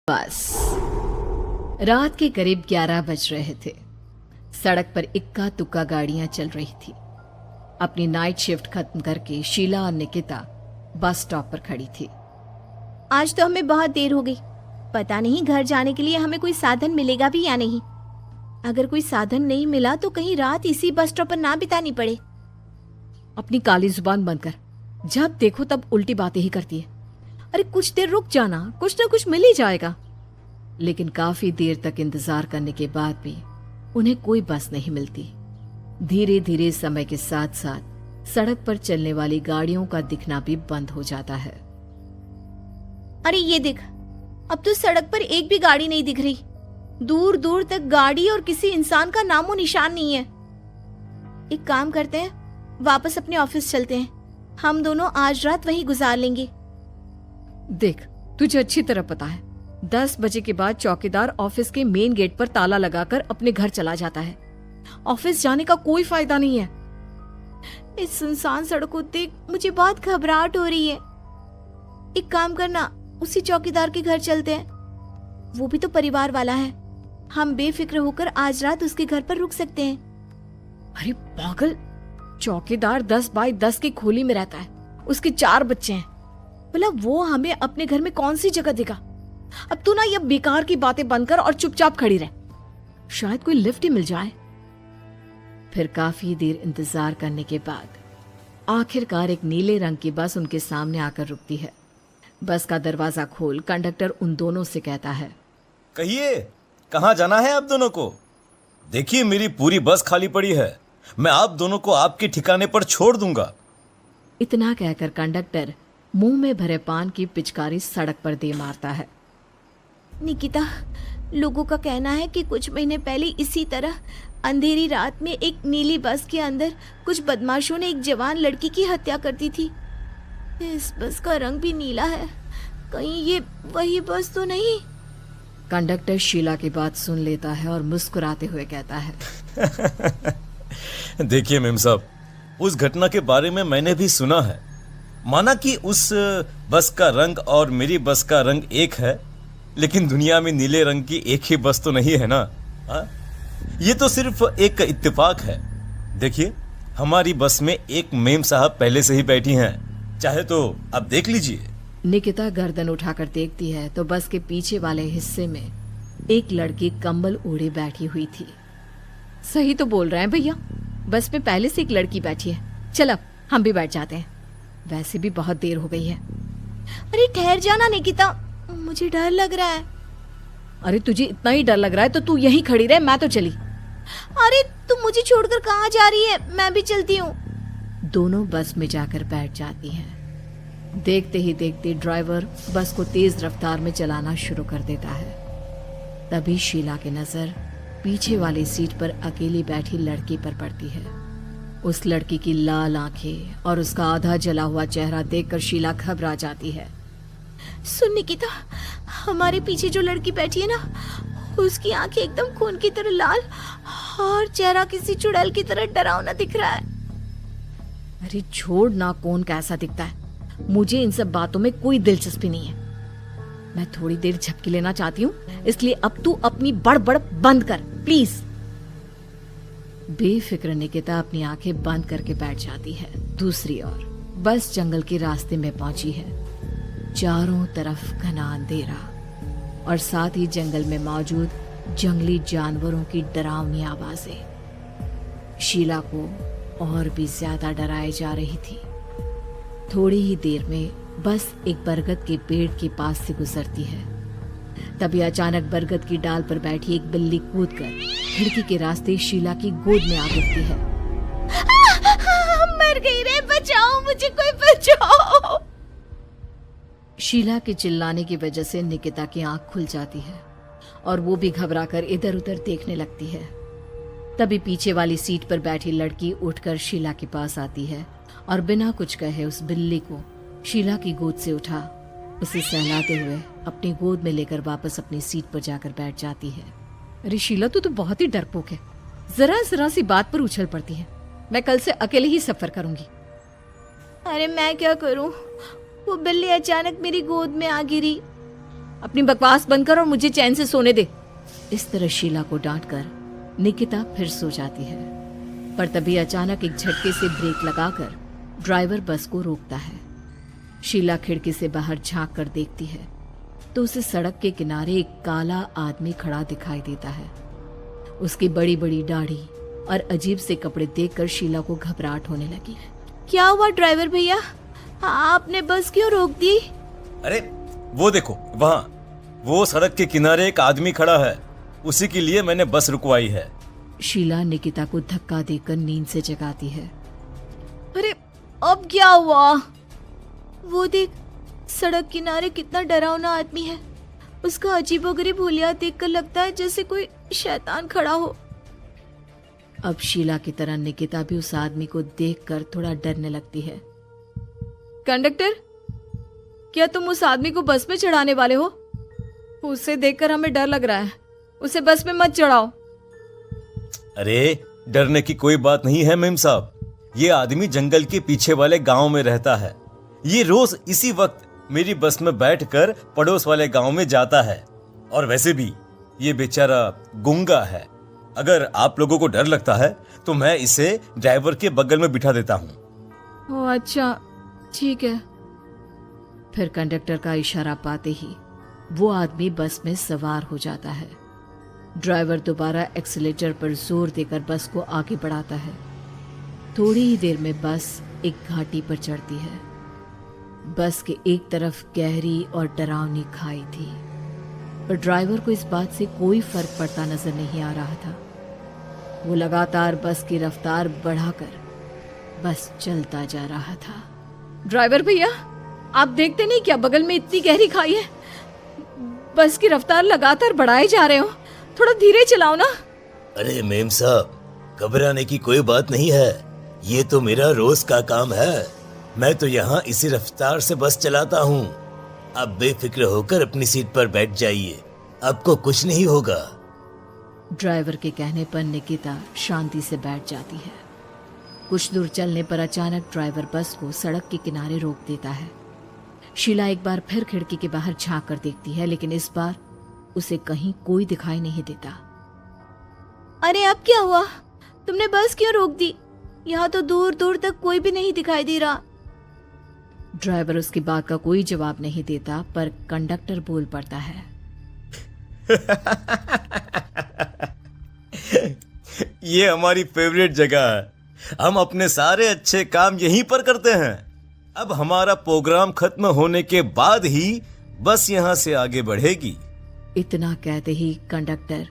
बस रात के करीब 11 बज रहे थे। सड़क पर इक्का तुक्का गाड़ियां चल रही थी। अपनी नाइट शिफ्ट खत्म करके शीला और निकिता बस स्टॉप पर खड़ी थी। आज तो हमें बहुत देर हो गई। पता नहीं घर जाने के लिए हमें कोई साधन मिलेगा भी या नहीं। अगर कोई साधन नहीं मिला तो कहीं रात इसी बस स्टॉप पर ना बितानी पड़े। अपनी काली जुबान बंद कर। जब देखो तब उल्टी बातें ही करती है। अरे कुछ देर रुक जाना, कुछ ना कुछ मिल ही जाएगा। लेकिन काफी देर तक इंतजार करने के बाद भी उन्हें कोई बस नहीं मिलती। धीरे धीरे समय के साथ साथ सड़क पर चलने वाली गाड़ियों का दिखना भी बंद हो जाता है। अरे ये देख, अब तो सड़क पर एक भी गाड़ी नहीं दिख रही। दूर दूर तक गाड़ी और किसी इंसान का नामो निशान नहीं है। एक काम करते हैं, वापस अपने ऑफिस चलते हैं। हम दोनों आज रात वहीं गुजार लेंगे। देख, तुझे अच्छी तरह पता है 10 बजे के बाद चौकीदार ऑफिस के मेन गेट पर ताला लगाकर अपने घर चला जाता है। ऑफिस जाने का कोई फायदा नहीं है। इस सुनसान सड़क को देख मुझे बहुत घबराहट हो रही है। एक काम करना, उसी चौकीदार के घर चलते हैं। वो भी तो परिवार वाला है। हम बेफिक्र होकर आज रात उसके घर पर रुक सकते हैं। अरे पागल, चौकीदार 10 बाई 10 की खोली में रहता है। उसके 4 बच्चे हैं। भला वो हमें अपने घर में कौन सी जगह देगा। अब तू ना ये बेकार की बातें बंद कर और चुपचाप खड़ी रह। शायद कोई लिफ्ट ही मिल जाए। फिर काफी देर इंतजार करने के बाद आखिरकार एक नीले रंग की बस उनके सामने आकर रुकती है। बस का दरवाजा खोल कंडक्टर उन दोनों से कहता है, कहिए कहाँ जाना है आप दोनों को? देखिए मेरी पूरी बस खाली पड़ी है। मैं आप दोनों को आपके ठिकाने पर छोड़ दूंगा। इतना कहकर कंडक्टर मुंह में भरे पान की पिचकारी सड़क पर दे मारता है। निकिता, लोगों का कहना है कि कुछ महीने पहले इसी तरह अंधेरी रात में एक नीली बस के अंदर कुछ बदमाशों ने एक जवान लड़की की हत्या कर दी थी। इस बस का रंग भी नीला है। कहीं ये वही बस तो नहीं? कंडक्टर शीला की बात सुन लेता है और मुस्कुराते हुए कहता है, देखिए मेम साहब, उस घटना के बारे में मैंने भी सुना है। माना कि उस बस का रंग और मेरी बस का रंग एक है, लेकिन दुनिया में नीले रंग की एक ही बस तो नहीं है ना। हा? ये तो सिर्फ एक इत्तेफाक है। देखिए हमारी बस में एक मेम साहब पहले से ही बैठी हैं। चाहे तो आप देख लीजिए। निकिता गर्दन उठाकर देखती है तो बस के पीछे वाले हिस्से में एक लड़की कंबल ओढ़े बैठी हुई थी। सही तो बोल रहे हैं भैया, बस में पहले से एक लड़की बैठी है। चल अब हम भी बैठ जाते हैं, वैसे भी बहुत देर हो गई है। अरे ठहर जाना निकिता, मुझे डर लग रहा है। अरे तुझे इतना ही डर लग रहा है तो तू यहीं खड़ी रहे, मैं तो चली। अरे तुम मुझे छोड़कर कहाँ जा रही है? मैं भी चलती हूँ। दोनों बस में जाकर बैठ जाती हैं। देखते ही देखते ड्राइवर बस को तेज रफ्तार में चलाना शुरू कर देता है। तभी शीला की नजर पीछे वाली सीट पर अकेली बैठी लड़की पर पड़ती है। उस लड़की की लाल आंखें और उसका आधा जला हुआ चेहरा देखकर शीला घबरा जाती है। सुन निकिता, हमारे पीछे जो लड़की बैठी है ना, उसकी आंखें एकदम खून की तरह लाल और चेहरा किसी चुड़ैल की तरह डरावना दिख रहा है। अरे छोड़ ना, कौन कैसा दिखता है? मुझे इन सब बातों में कोई दिलचस्पी नहीं है। मैं थोड़ी देर झपकी लेना चाहती हूँ, इसलिए अब तू अपनी बड़बड़ बंद कर प्लीज। बेफिक्र निकिता अपनी आंखें बंद करके बैठ जाती है। दूसरी ओर बस जंगल के रास्ते में पहुंची है। चारों तरफ घना अंधेरा और साथ ही जंगल में मौजूद जंगली जानवरों की डरावनी आवाजें शीला को और भी ज्यादा डराए जा रही थी। थोड़ी ही देर में बस एक बरगद के पेड़ के पास से गुजरती है। तभी अचानक बरगद की डाल पर बैठी एक बिल्ली कूदकर खिड़की के रास्ते शीला की गोद में आ गिरती है। मर गई रे, बचाओ मुझे, कोई बचाओ। शीला के चिल्लाने की वजह से निकिता की आंख खुल जाती है और वो भी घबराकर इधर उधर देखने लगती है। तभी पीछे वाली सीट पर बैठी लड़की उठकर शीला के पास आती है और बिना कुछ कहे उस बिल्ली को शीला की गोद से उठा उसे सहलाते हुए अपनी गोद में लेकर वापस अपनी सीट पर जाकर बैठ जाती है। अरे शीला, तू तो बहुत ही डरपोक है। जरा जरा सी बात पर उछल पड़ती है। मैं कल से अकेले ही सफर करूंगी। अरे मैं क्या करूं? वो बिल्ली अचानक मेरी गोद में आ गिरी। अपनी बकवास बंद कर और मुझे चैन से सोने दे। इस तरह शीला को डांटकर निकिता फिर सो जाती है, पर तभी अचानक एक झटके से ब्रेक लगाकर ड्राइवर बस को रोकता है। शीला खिड़की से बाहर झांक कर देखती है तो उसे सड़क के किनारे एक काला आदमी खड़ा दिखाई देता है। उसकी बड़ी बड़ी दाढ़ी और अजीब से कपड़े देखकर शीला को घबराहट होने लगी। क्या हुआ ड्राइवर भैया, आपने बस क्यों रोक दी? अरे वो देखो वहाँ, वो सड़क के किनारे एक आदमी खड़ा है, उसी के लिए मैंने बस रुकवाई है। शीला निकिता को धक्का देकर नींद से जगाती है। अरे अब क्या हुआ? वो देख, सड़क किनारे कितना डरावना आदमी है। उसका अजीबोगरीब हुलिया देखकर लगता है जैसे कोई शैतान खड़ा हो। अब शीला की तरह निकिता भी उस आदमी को देखकर थोड़ा डरने लगती है। कंडक्टर, क्या तुम उस आदमी को बस में चढ़ाने वाले हो? उसे देखकर हमें डर लग रहा है, उसे बस में मत चढ़ाओ। अरे डरने की कोई बात नहीं है मेम साहब, ये आदमी जंगल के पीछे वाले गांव में रहता है। ये रोज इसी वक्त मेरी बस में बैठकर पड़ोस वाले गांव में जाता है। और वैसे भी ये बेचारा गूंगा है। अगर आप लोगों को डर लगता है तो मैं इसे ड्राइवर के बगल में बिठा देता हूँ। ओह अच्छा, ठीक है। फिर कंडक्टर का इशारा पाते ही वो आदमी बस में सवार हो जाता है। ड्राइवर दोबारा एक्सीलेटर पर जोर देकर बस को आगे बढ़ाता है। थोड़ी ही देर में बस एक घाटी पर चढ़ती है। बस के एक तरफ गहरी और डरावनी खाई थी, पर ड्राइवर को इस बात से कोई फर्क पड़ता नजर नहीं आ रहा था। वो लगातार बस की रफ्तार बढ़ाकर बस चलता जा रहा था। ड्राइवर भैया, आप देखते नहीं क्या बगल में इतनी गहरी खाई है? बस की रफ्तार लगातार बढ़ाए जा रहे हो, थोड़ा धीरे चलाओ ना। अरे मेम साहब, घबराने की कोई बात नहीं है, ये तो मेरा रोज का काम है। मैं तो यहाँ इसी रफ्तार से बस चलाता हूँ। आप बेफिक्र होकर अपनी सीट पर बैठ जाइए, आपको कुछ नहीं होगा। ड्राइवर के कहने पर निकिता शांति से बैठ जाती है। कुछ दूर चलने पर अचानक ड्राइवर बस को सड़क के किनारे रोक देता है। शीला एक बार फिर खिड़की के बाहर झांक कर देखती है, लेकिन इस बार उसे कहीं कोई दिखाई नहीं देता। अरे अब क्या हुआ? तुमने बस क्यों रोक दी? यहाँ तो दूर दूर तक कोई भी नहीं दिखाई दे रहा। ड्राइवर उसकी बात का कोई जवाब नहीं देता, पर कंडक्टर बोल पड़ता है। ये हमारी फेवरेट जगह है, हम अपने सारे अच्छे काम यहीं पर करते हैं। अब हमारा प्रोग्राम खत्म होने के बाद ही बस यहाँ से आगे बढ़ेगी। इतना कहते ही कंडक्टर